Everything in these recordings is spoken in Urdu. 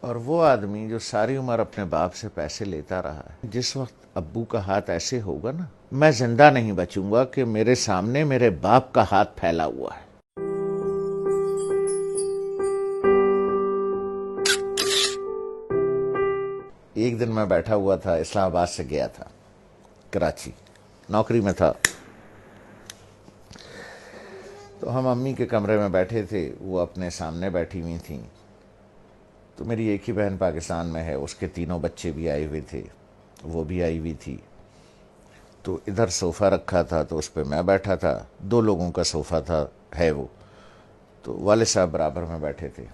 اور وہ آدمی جو ساری عمر اپنے باپ سے پیسے لیتا رہا ہے، جس وقت ابو کا ہاتھ ایسے ہوگا نا، میں زندہ نہیں بچوں گا کہ میرے سامنے میرے باپ کا ہاتھ پھیلا ہوا ہے۔ ایک دن میں بیٹھا ہوا تھا، اسلام آباد سے گیا تھا کراچی، نوکری میں تھا، تو ہم امی کے کمرے میں بیٹھے تھے، وہ اپنے سامنے بیٹھی ہوئی تھیں، تو میری ایک ہی بہن پاکستان میں ہے، اس کے تینوں بچے بھی آئے ہوئے تھے، وہ بھی آئی ہوئی تھی، تو ادھر صوفہ رکھا تھا تو اس پہ میں بیٹھا تھا، 2 لوگوں کا صوفہ تھا ہے وہ، تو والد صاحب برابر میں بیٹھے تھے،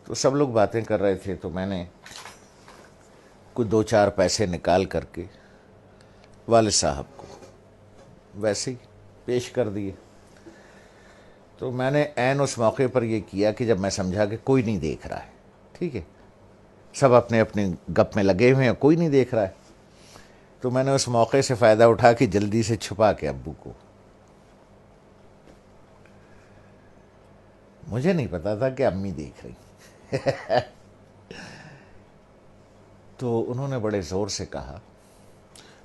تو سب لوگ باتیں کر رہے تھے، تو میں نے کچھ 2-4 پیسے نکال کر کے والد صاحب کو ویسے ہی پیش کر دیے۔ تو میں نے عین اس موقع پر یہ کیا کہ جب میں سمجھا کہ کوئی نہیں دیکھ رہا ہے، ٹھیک ہے، سب اپنے اپنے گپ میں لگے ہوئے ہیں، کوئی نہیں دیکھ رہا ہے، تو میں نے اس موقع سے فائدہ اٹھا کے جلدی سے چھپا کے ابو کو، مجھے نہیں پتا تھا کہ امی دیکھ رہی، تو انہوں نے بڑے زور سے کہا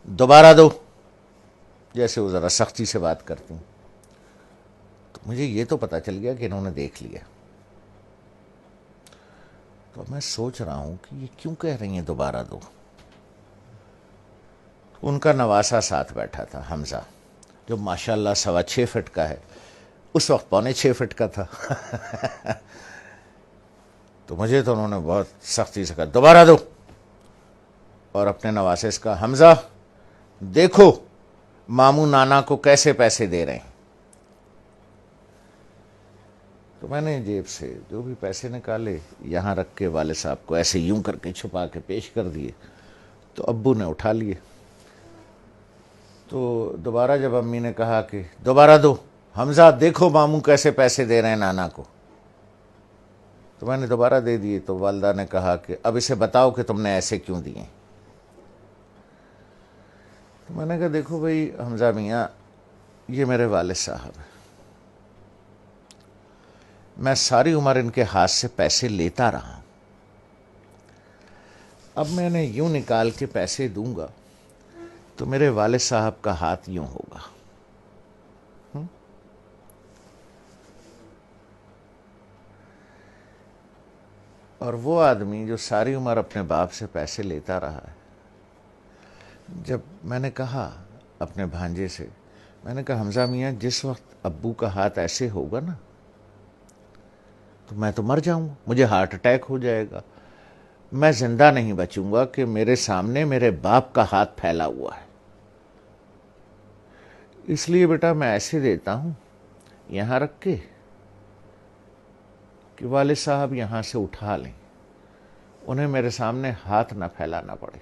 دوبارہ دو، جیسے وہ ذرا سختی سے بات کرتی ہیں، تو مجھے یہ تو پتا چل گیا کہ انہوں نے دیکھ لیا، تو میں سوچ رہا ہوں کہ یہ کیوں کہہ رہی ہیں دوبارہ دو۔ ان کا نواسا ساتھ بیٹھا تھا، حمزہ، جو ماشاءاللہ 6.25 فٹ کا ہے، اس وقت 6.25 فٹ کا تھا، تو مجھے تو انہوں نے بہت سختی سے کہا دوبارہ دو، اور اپنے نواسے سے کہا حمزہ دیکھو ماموں نانا کو کیسے پیسے دے رہے ہیں۔ تو میں نے جیب سے جو بھی پیسے نکالے یہاں رکھ کے والد صاحب کو ایسے یوں کر کے چھپا کے پیش کر دیے، تو ابو نے اٹھا لیے، تو دوبارہ جب امی نے کہا کہ دوبارہ دو، حمزہ دیکھو ماموں کیسے پیسے دے رہے ہیں نانا کو، تو میں نے دوبارہ دے دیے، تو والدہ نے کہا کہ اب اسے بتاؤ کہ تم نے ایسے کیوں دیے۔ تو میں نے کہا دیکھو بھائی حمزہ میاں، یہ میرے والد صاحب ہیں، میں ساری عمر ان کے ہاتھ سے پیسے لیتا رہا ہوں، اب میں نے یوں نکال کے پیسے دوں گا تو میرے والد صاحب کا ہاتھ یوں ہوگا، اور وہ آدمی جو ساری عمر اپنے باپ سے پیسے لیتا رہا ہے، جب میں نے کہا اپنے بھانجے سے، میں نے کہا حمزہ میاں جس وقت ابو کا ہاتھ ایسے ہوگا نا، تو میں تو مر جاؤں گا، مجھے ہارٹ اٹیک ہو جائے گا، میں زندہ نہیں بچوں گا کہ میرے سامنے میرے باپ کا ہاتھ پھیلا ہوا ہے، اس لیے بیٹا میں ایسے دیتا ہوں یہاں رکھ کے کہ والد صاحب یہاں سے اٹھا لیں، انہیں میرے سامنے ہاتھ نہ پھیلانا پڑے۔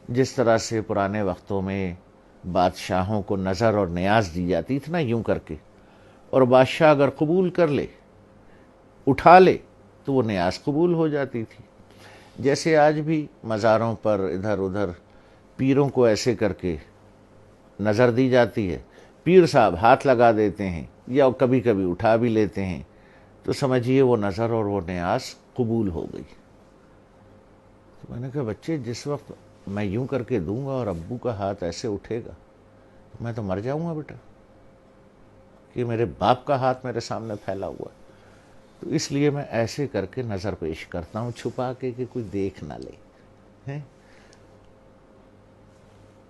جس طرح سے پرانے وقتوں میں بادشاہوں کو نظر اور نیاز دی جاتی تھی نا یوں کر کے، اور بادشاہ اگر قبول کر لے، اٹھا لے، تو وہ نیاز قبول ہو جاتی تھی، جیسے آج بھی مزاروں پر ادھر ادھر پیروں کو ایسے کر کے نظر دی جاتی ہے، پیر صاحب ہاتھ لگا دیتے ہیں یا کبھی کبھی اٹھا بھی لیتے ہیں، تو سمجھیے وہ نظر اور وہ نیاز قبول ہو گئی۔ تو میں نے کہا بچے جس وقت میں یوں کر کے دوں گا اور ابو کا ہاتھ ایسے اٹھے گا، میں تو مر جاؤں گا بیٹا، کہ میرے باپ کا ہاتھ میرے سامنے پھیلا ہوا ہے، تو اس لیے میں ایسے کر کے نظر پیش کرتا ہوں چھپا کے کہ کوئی دیکھ نہ لے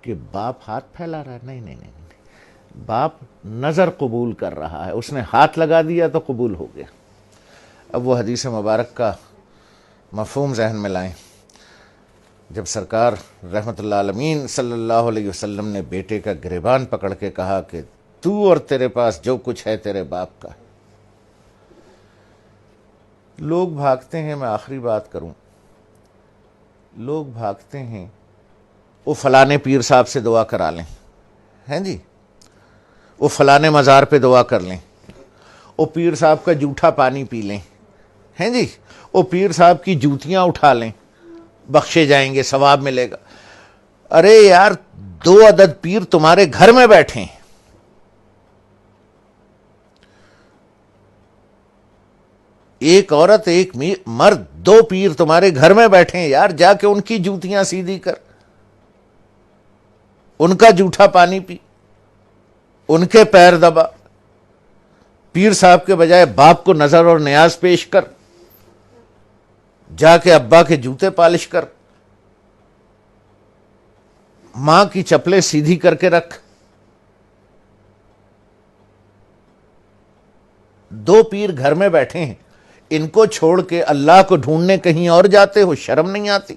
کہ باپ ہاتھ پھیلا رہا ہے، نہیں نہیں نہیں، باپ نظر قبول کر رہا ہے، اس نے ہاتھ لگا دیا تو قبول ہو گیا۔ اب وہ حدیث مبارک کا مفہوم ذہن میں لائیں، جب سرکار رحمت اللہ عالمین صلی اللہ علیہ وسلم نے بیٹے کا گریبان پکڑ کے کہا کہ تو اور تیرے پاس جو کچھ ہے تیرے باپ کا ہے، لوگ بھاگتے ہیں، میں آخری بات کروں، لوگ بھاگتے ہیں وہ فلانے پیر صاحب سے دعا کرا لیں، ہیں جی، وہ فلانے مزار پہ دعا کر لیں، وہ پیر صاحب کا جھوٹا پانی پی لیں، ہیں جی، وہ پیر صاحب کی جوتیاں اٹھا لیں، بخشے جائیں گے، ثواب ملے گا۔ ارے یار 2 عدد پیر تمہارے گھر میں بیٹھے ہیں، ایک عورت ایک مرد، دو پیر تمہارے گھر میں بیٹھے ہیں یار، جا کے ان کی جوتیاں سیدھی کر، ان کا جھوٹا پانی پی، ان کے پیر دبا، پیر صاحب کے بجائے باپ کو نظر اور نیاز پیش کر، جا کے ابا کے جوتے پالش کر، ماں کی چپلیں سیدھی کر کے رکھ۔ دو پیر گھر میں بیٹھے ہیں، ان کو چھوڑ کے اللہ کو ڈھونڈنے کہیں اور جاتے ہو، شرم نہیں آتی؟